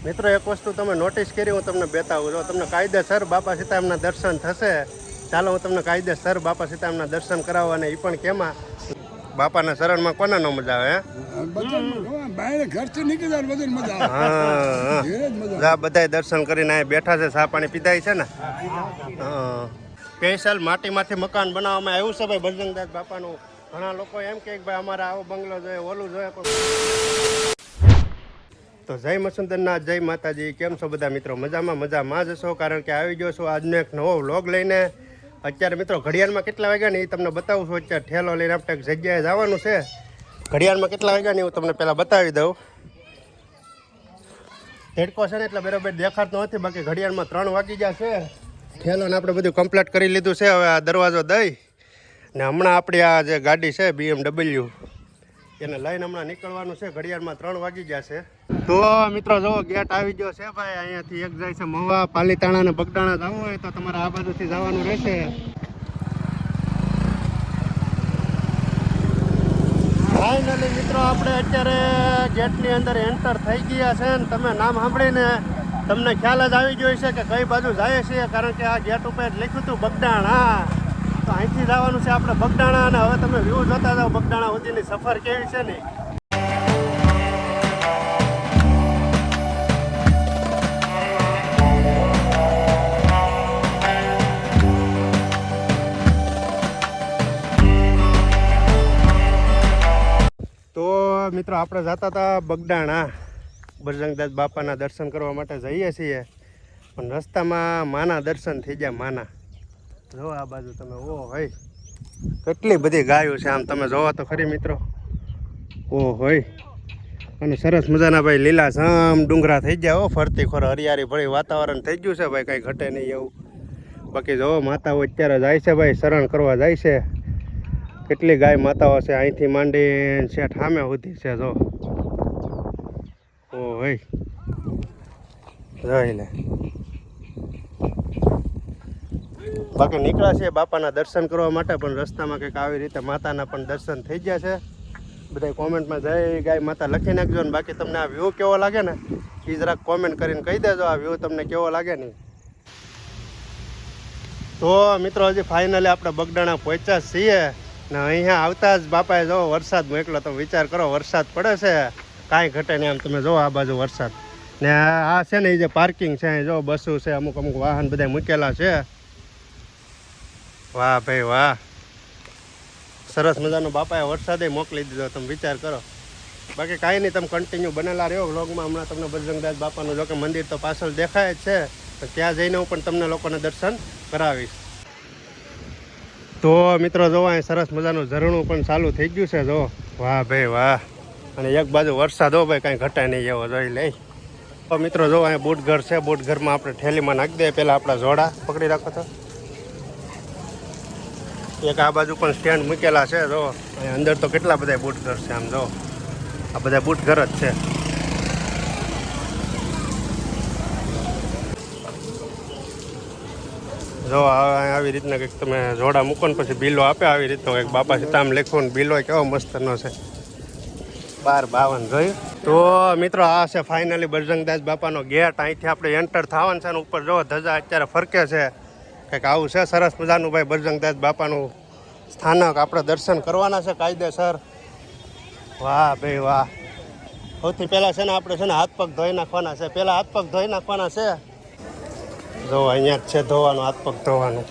મિત્રો એક વસ્તુ તમે નોટિસ કરી, હું તમને બતાવું. જો તમને કાયદેસર બાપા સીતારામના દર્શન થશે. ચાલો હું તમને કાયદેસર બાપા સીતારામના દર્શન કરાવવા, અને એ પણ કેમાં બાપાના શરણમાં કોને ન મજા આવે? હા, બધા દર્શન કરીને અહીં બેઠા છે, ચા પાણી પીધાય છે ને. સ્પેશિયલ માટીમાંથી મકાન બનાવવામાં આવ્યું છે ભાઈ બજરંગદાસ બાપાનું. ઘણા લોકો એમ કે ભાઈ અમારે આવો બંગલો જોઈએ, ઓલું જોઈએ. તો જય મસુંદરનાથ, જય માતાજી. કેમ છો બધા મિત્રો? મજામાં જશો, કારણ કે આવી ગયો છું આજનો એક નવો વ્લોગ લઈને. અત્યારે મિત્રો ઘડિયાળમાં કેટલા વાગ્યા ને એ તમને બતાવું છું. અત્યારે ઠેલો લઈને આપણે એક જગ્યાએ જવાનું છે. ઘડિયાળમાં કેટલા વાગ્યા ને હું તમને પહેલાં બતાવી દઉં. હેડકો છે ને એટલે બરાબર દેખાતો નથી, બાકી ઘડિયાળમાં 3 વાગી ગયા છે. ઠેલોને આપણે બધું કમ્પ્લીટ કરી લીધું છે. હવે આ દરવાજો દઈ ને હમણાં આપણી આ જે ગાડી છે BMW એને લઈને હમણાં નીકળવાનું છે. ઘડિયાળમાં 3 વાગી ગયા છે. તો મિત્રો જો ગેટ આવી ગયો છે ભાઈ. અહીંયાથી એક જાય છે મહુવા, પાલીતાણા અને બગદાણા જવું હોય તો તમારે આ બાજુથી જવાનું રહેશે. ફાઇનલી મિત્રો આપણે અત્યારે ગેટની અંદર એન્ટર થઈ ગયા છે. ને તમે નામ સાંભળીને તમને ખ્યાલ જ આવી ગયો છે કે કઈ બાજુ જાય છે, કારણ કે આ ગેટ ઉપર લખ્યું હતું બગદાણા. તો અહીંથી જવાનું છે આપણે બગદાણા. અને હવે તમે વ્યૂ જોતા જાઓ બગદાણા સુધીની સફર કેવી છે ને. તો મિત્રો આપણે જતા હતા બગદાણા, બજરંગદાસ બાપાના દર્શન કરવા માટે જઈએ છીએ. પણ રસ્તામાં માના દર્શન થઈ ગયા. માના જો આ બાજુ તમે, ઓ હોય કેટલી બધી ગાયો છે. આમ તમે જોવો તો ખરી મિત્રો, ઓ હોય. અને સરસ મજાના ભાઈ લીલાછમ ડુંગરા થઈ ગયા. ફરતી ખોર હરિયાળી ભળી વાતાવરણ થઈ ગયું છે ભાઈ, કંઈ ઘટે નહીં એવું. બાકી જો માતાઓ અત્યારે જાય છે ભાઈ, શરણ કરવા જાય છે. કેટલી ગાય માતાઓ છે, અહીંથી માંડી શેઠ સામે સુધી છે. જો ઓ હોય જોઈ લે. બાકી નીકળ્યા છે બાપાના દર્શન કરવા માટે, પણ રસ્તામાં કંઈક આવી રીતે માતાના પણ દર્શન થઈ ગયા છે. બધા કોમેન્ટમાં જય ગાય માતા લખી નાખજો. ને બાકી તમને આ વ્યૂ કેવો લાગે ને એ જરાક કોમેન્ટ કરીને કહી દેજો, આ વ્યૂ તમને કેવો લાગે ને. તો મિત્રો હજી ફાઇનલી આપણે બગદાણા પહોંચ્યા છીએ. ને અહીંયા આવતા જ બાપાએ જો વરસાદ મોકલો. તો વિચાર કરો, વરસાદ પડે છે કાંઈ ઘટે નહીં. આમ તમે જો આ બાજુ વરસાદ ને આ છે ને એ જે પાર્કિંગ છે, જો બસો છે, અમુક વાહન બધા મૂકેલા છે. વાહ ભાઈ વાહ, સરસ મજાનો બાપાએ વરસાદે મોકલી દીધો. તમે વિચાર કરો. બાકી કાંઈ નહીં, તમે કન્ટિન્યુ બનેલા રહ્યો વ્લોગમાં. હમણાં તમને બજરંગદાસ બાપાનું જો કે મંદિર તો પાછળ દેખાય જ છે, તો ત્યાં જઈને હું પણ તમને લોકોને દર્શન કરાવીશ. તો મિત્રો જો અહીં સરસ મજાનું ઝરણું પણ ચાલુ થઈ ગયું છે. જો વાહ ભાઈ વાહ. અને એક બાજુ વરસાદ હો ભાઈ, કાંઈ ઘટાય નહીં એવો જોઈ લે. તો મિત્રો જો અહીં બૂટઘર છે. બૂટઘરમાં આપણે ઠેલીમાં નાખી દઈએ. પહેલાં આપણા જોડા પકડી રાખો તો. એક આ બાજુ પણ સ્ટેન્ડ મૂકેલા છે. જો અહીં અંદર તો કેટલા બધા બૂટઘર છે. આમ જો આ બધા બૂટઘર જ છે. જો આવી રીતના કંઈક તમે જોડા મૂકો ને પછી બિલો આપે આવી રીતનો કંઈક બાપા સીતારામ લખો ને બિલો કેવો મસ્તનો છે. 1252 જોયું. તો મિત્રો આ છે ફાઇનલી બજરંગદાસ બાપાનો ગેટ. અહીંથી આપણે એન્ટર થવાનું છે. ને ઉપર જો ધજા અત્યારે ફરકે છે. કંઈક આવું છે સરસ મજાનું ભાઈ બજરંગદાસ બાપાનું સ્થાનક. આપણે દર્શન કરવાના છે કાયદેસર. વાહ ભાઈ વાહ. સૌથી પહેલાં છે ને આપણે છે ને હાથ પગ ધોઈ નાખવાના છે. પહેલાં હાથ પગ ધોઈ નાખવાના છે. જો અહીંયા જ છે ધોવાનું, હાથ પગ ધોવાનું.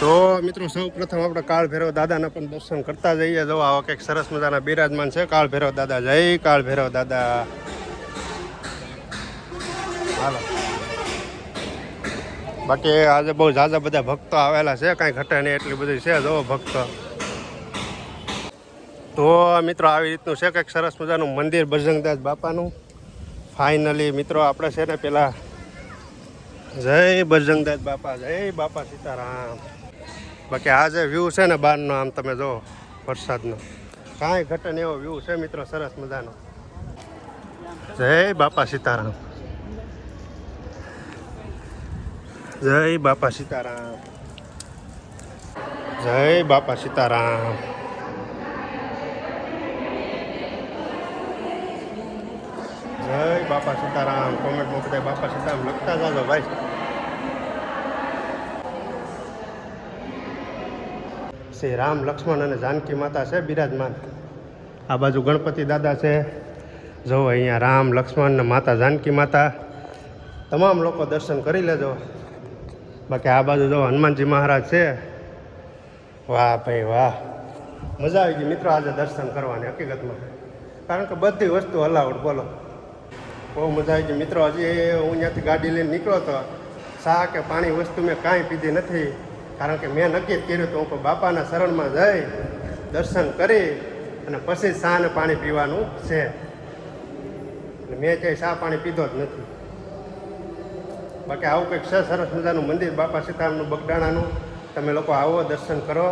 તો મિત્રો સૌ પ્રથમ આપણે કાળ ભૈરવ દાદાના પણ દર્શન કરતા જઈએ. જો આવા કંઈક સરસ મજાના બિરાજમાન છે કાળ ભૈરવ દાદા. જય કાળ ભૈરવ દાદા. હાલો. બાકી આજે બહુ ઝાઝા બધા ભક્તો આવેલા છે, કાંઈ ઘટે નહીં એટલી બધી છે જો ભક્તો. તો મિત્રો આવી રીતનું છે કંઈક સરસ મજાનું મંદિર બજરંગદાસ બાપાનું. ફાઇનલી મિત્રો આપણે છે ને પેલા જય બજરંગદાસ બાપા, જય બાપા સીતારામ. બાકી આ જે વ્યૂ છે ને બહારનો, આમ તમે જો વરસાદનો, કાંઈ ઘટે ને એવો વ્યૂ છે મિત્રો સરસ મજાનો. જય બાપા સીતારામ, જય બાપા સીતારામ, જય બાપા સીતારામ. બાપા સીતારામ. કોમેન્ટમાં બધા બાપા સીતારામ લખતા જાજો ભાઈ. શ્રી રામ, લક્ષ્મણ અને જાનકી માતા છે બિરાજમાન. આ બાજુ ગણપતિ દાદા છે. જો અહીંયા રામ, લક્ષ્મણ ને માતા જાનકી માતા. તમામ લોકો દર્શન કરી લેજો. બાકી આ બાજુ જો હનુમાનજી મહારાજ છે. વાહ ભાઈ વાહ, મજા આવી ગઈ મિત્રો આજે દર્શન કરવાની હકીકતમાં. કારણ કે બધી વસ્તુ અલાઉડ. બોલો, બહુ મજા આવી ગઈ મિત્રો. હજી હું ત્યાંથી ગાડી લઈને નીકળ્યો તો ચા કે પાણી વસ્તુ મેં કાંઈ પીધી નથી. કારણ કે મેં નક્કી જ કર્યું હતું હું બાપાના શરણમાં જઈ દર્શન કરી અને પછી ચા ને પાણી પીવાનું છે. મેં ક્યાંય ચા પાણી પીધો જ નથી. બાકી આવું કંઈક છે સરસ મજાનું મંદિર બાપા સીતારામનું બગડાણાનું. તમે લોકો આવો, દર્શન કરો.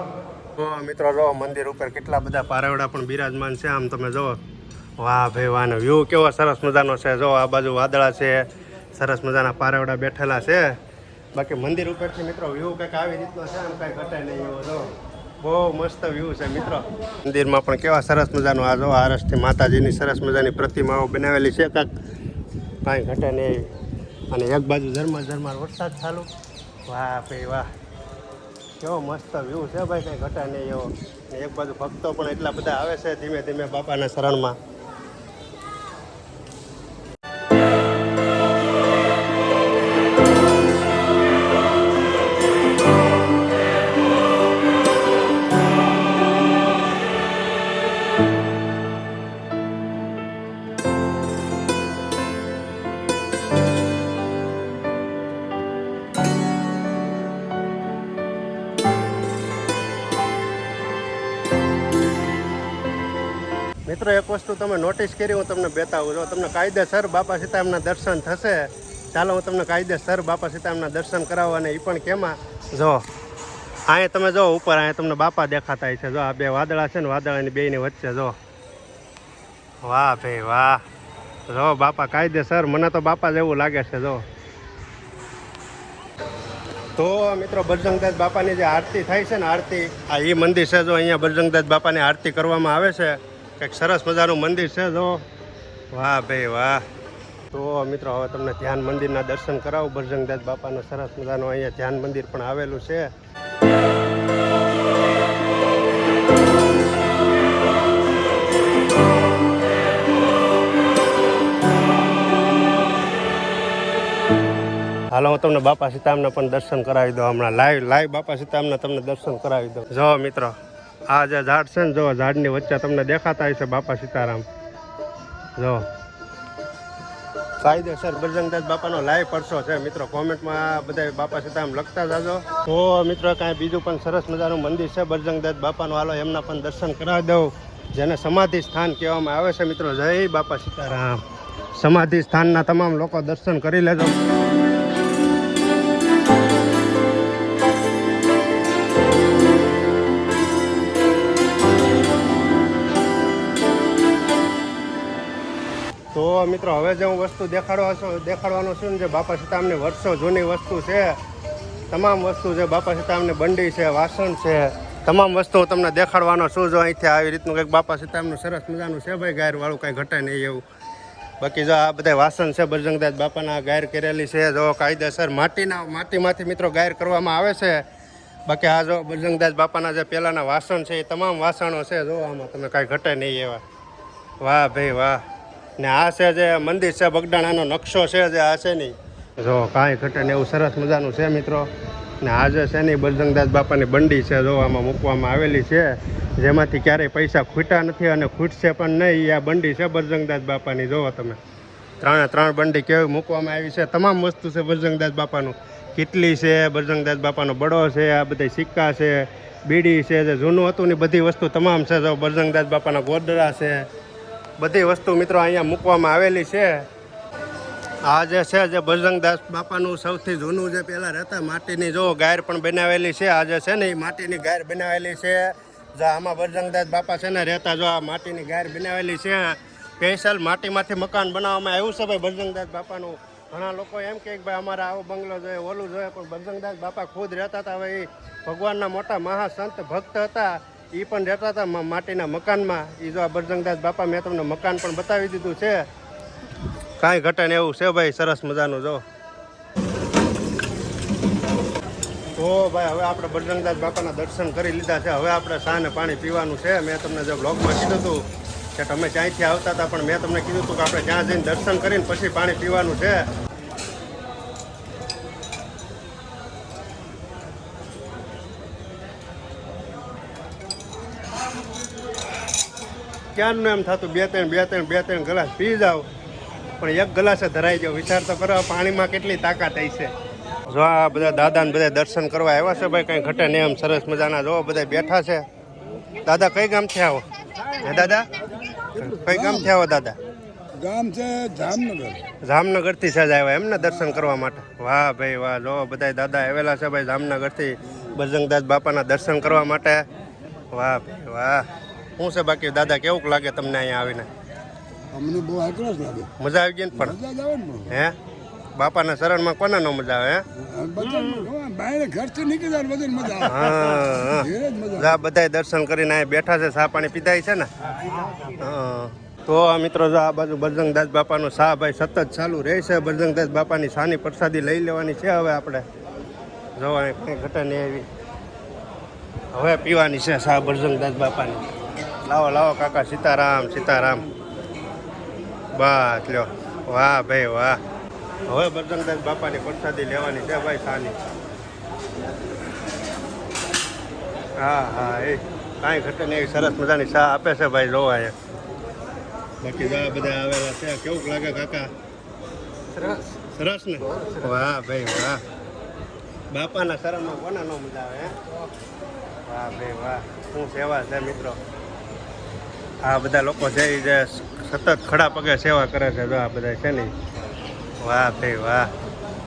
તો મિત્રો જો મંદિર ઉપર કેટલા બધા પારવડા પણ બિરાજમાન છે. આમ તમે જુઓ, વાહ ભાઈ વાહ, ને વ્યૂ કેવો સરસ મજાનો છે. જો આ બાજુ વાદળા છે, સરસ મજાના પારવડા બેઠેલા છે. બાકી મંદિર ઉપરથી મિત્રો વ્યૂ કંઈક આવી રીતનો છે, આમ કાંઈ ઘટે નહીં એવો. જો બહુ મસ્ત વ્યૂ છે મિત્રો. મંદિરમાં પણ કેવા સરસ મજાનું આ જો આરસથી માતાજીની સરસ મજાની પ્રતિમાઓ બનાવેલી છે. કાંઈ ઘટે નહીં. અને એક બાજુ ઝરમર વરસાદ ચાલુ. વાહ ભાઈ વાહ, કેવો મસ્ત વ્યૂ છે ભાઈ, કંઈ ઘટે નહીં એવો. ને એક બાજુ ભક્તો પણ એટલા બધા આવે છે ધીમે ધીમે બાપાના શરણમાં. મિત્રો એક વસ્તુ તમે નોટિસ કરી, હું તમને બતાવું. જો તમને કાયદેસર બાપા સીતારામના દર્શન થશે. ચાલો હું તમને કાયદેસર બાપા સીતારામના દર્શન કરાવું. અને એ પણ કેમાં, જો અહીંયા તમે જો ઉપર, અહીંયા તમને બાપા દેખાતા છે. જો આ બે વાદળા છે ને, વાદળાની બેની વચ્ચે જો. વાહ ભાઈ વાહ, જો બાપા કાયદેસર. મને તો બાપા જેવું લાગે છે. જો તો મિત્રો બજરંગદાસ બાપાની જે આરતી થાય છે ને, આરતી, આ એ મંદિર છે. જો અહીંયા બજરંગદાસ બાપાની આરતી કરવામાં આવે છે. કંઈક સરસ મજાનું મંદિર છે. જો વાહ ભાઈ વાહ. તો મિત્રો હવે તમને ધ્યાન મંદિરના દર્શન કરાવું. બજરંગદાસ બાપાનું સરસ મજાનું અહીંયા ધ્યાન મંદિર પણ આવેલું છે. હાલો હું તમને બાપા સીતારામના પણ દર્શન કરાવી દઉં. હમણાં લાઈવ બાપા સીતારામના તમને દર્શન કરાવી દઉં. જો મિત્રો આ જે ઝાડ છે ને, જો ઝાડની વચ્ચે તમને દેખાતા હશે બાપા સીતારામ. જો કાયદેસર બજરંગદાસ બાપાનો લાઈવ પરસો છે મિત્રો. કોમેન્ટમાં બધા બાપા સીતારામ લખતા જાજો. તો મિત્રો કાંઈ બીજું પણ સરસ મજાનું મંદિર છે બજરંગદાસ બાપાનું. હાલો એમના પણ દર્શન કરાવી દઉં, જેને સમાધિ સ્થાન કહેવામાં આવે છે મિત્રો. જય બાપા સીતારામ. સમાધિ સ્થાનના તમામ લોકો દર્શન કરી લેજો. તો મિત્રો હવે જે હું વસ્તુ દેખાડવાનો છું ને, જે બાપા સીતારામની વર્ષો જૂની વસ્તુ છે, તમામ વસ્તુ છે. બાપા સીતારામની બંડી છે, વાસણ છે, તમામ વસ્તુ હું તમને દેખાડવાનો છું. જો અહીંથી આવી રીતનું કંઈક બાપા સીતારામનું સરસ મજાનું છે ભાઈ, ગાયરવાળું કાંઈ ઘટે નહીં એવું. બાકી જો આ બધા વાસણ છે બજરંગદાસ બાપાના, ગાયર કરેલી છે. જો કાયદેસર માટીમાંથી મિત્રો ગાયર કરવામાં આવે છે. બાકી આ જો બજરંગદાસ બાપાના જે પહેલાંના વાસણ છે, એ તમામ વાસણો છે. જો આમાં તમે કાંઈ ઘટે નહીં એવા. વાહ ભાઈ વાહ. ને આ છે જે મંદિર છે બગડાણાનો નકશો છે, જે આ છે નહીં, જો કાંઈ ઘટે ને એવું સરસ મજાનું છે મિત્રો. ને આ જે છે ને બજરંગદાસ બાપાની બંડી છે. જો આમાં મૂકવામાં આવેલી છે, જેમાંથી ક્યારેય પૈસા ખૂટ્યા નથી અને ખૂટશે પણ નહીં. આ બંડી છે બજરંગદાસ બાપાની. જોવો તમે, ત્રણ બંડી કેવી મૂકવામાં આવી છે. તમામ વસ્તુ છે બજરંગદાસ બાપાનું. કેટલી છે, બજરંગદાસ બાપાનો બડો છે, આ બધા સિક્કા છે, બીડી છે, જે જૂનું હતું ને બધી વસ્તુ તમામ છે. જો બજરંગદાસ બાપાના ગોદડા છે, બધી વસ્તુ મિત્રો અહીંયા મૂકવામાં આવેલી છે. આ જે છે જે બજરંગદાસ બાપાનું સૌથી જૂનું જે પહેલાં રહેતા માટીની જો ગાયર પણ બનાવેલી છે. આ જે છે ને એ માટીની ગાયર બનાવેલી છે. જો આમાં બજરંગદાસ બાપા છે ને રહેતા, જો આ માટીની ગાયર બનાવેલી છે. સ્પેશિયલ માટીમાંથી મકાન બનાવવામાં આવ્યું છે ભાઈ બજરંગદાસ બાપાનું. ઘણા લોકો એમ કે ભાઈ અમારે આવો બંગલો જોઈએ, ઓલું જોઈએ, પણ બજરંગદાસ બાપા ખુદ રહેતા હતા. હવે એ ભગવાનના મોટા મહાસંત ભક્ત હતા, એ પણ રહેતા હતા માટીના મકાનમાં. એ જો આ બજરંગદાસ બાપા, મેં તમને મકાન પણ બતાવી દીધું છે. કાંઈ ઘટે ને એવું છે ભાઈ, સરસ મજાનું જો. તો ભાઈ હવે આપણે બજરંગદાસ બાપાના દર્શન કરી લીધા છે. હવે આપણે ચા ને પાણી પીવાનું છે. મેં તમને જે બ્લોગમાં કીધું હતું કે તમે ક્યાંયથી આવતા હતા, પણ મેં તમને કીધું હતું કે આપણે ત્યાં જઈને દર્શન કરીને પછી પાણી પીવાનું છે. ક્યારનું એમ થતું બે ત્રણ ગ્લાસ પી જાવ, પણ એક ગ્લાસે ધરાઈ જાવ. વિચાર તો કરો પાણીમાં કેટલી તાકાત આવી છે. જો આ બધા દાદાને બધા દર્શન કરવા આવ્યા છે ભાઈ, કંઈ ઘટે નહીં એમ સરસ મજાના. જો બધા બેઠા છે. દાદા કઈ ગામથી આવો? હે દાદા કઈ ગામથી આવો દાદા? ગામ છે જામનગર. જામનગરથી સજ આવ્યા એમને દર્શન કરવા માટે? વાહ ભાઈ વાહ. જો બધા દાદા આવેલા છે ભાઈ જામનગરથી બજરંગદાસ બાપાના દર્શન કરવા માટે. વાહ ભાઈ વાહ. શું છે બાકી દાદા, કેવું લાગે તમને અહીંયા આવીને? અમને બહુ આક્રોશ લાગે. મજા આવી ગઈ ને? પણ મજા જ આવે ને. હે બાપાના શરણમાં કોને નો મજા આવે? બહાર ઘરથી નીકળી જાય બધું મજા આવે. હા ધીરે જ મજા હા, બધાય દર્શન કરીને અહીંયા બેઠા છે, ચા પાણી પીધાય છે ને. હા તો આ મિત્રો જો આ બાજુ બજરંગદાસ બાપાનું ચા ભાઈ સતત ચાલુ રહે છે. બજરંગદાસ બાપાની ચાની પ્રસાદી લઈ લેવાની છે હવે આપણે. જોવા કંઈ ઘટે નહીં એવી હવે પીવાની છે ચા બજરંગદાસ બાપાની. લાવો લાવો કાકા, સીતારામ સીતારામ. બસ લ્યો. વાહ ભાઈ વાહ. હવે બજરંગદાસ બાપાની પ્રસાદી લેવાની છે ભાઈ ચાની. હા હા એ કાંઈ ઘટે નહીં એવી સરસ મજાની ચા આપે છે ભાઈ. જોવા એ બાકી આ બધા આવેલા છે. કેવું લાગે કાકા? સરસ ને? વાહ ભાઈ વાહ. બાપાના શરણમાં કોને ન મજા આવે? હે વાહ ભાઈ વાહ. શું સેવા છે મિત્રો. આ બધા લોકો છે એ જે સતત ખડા પગે સેવા કરે છે. જો આ બધા છે ને. વાહ ભાઈ વાહ.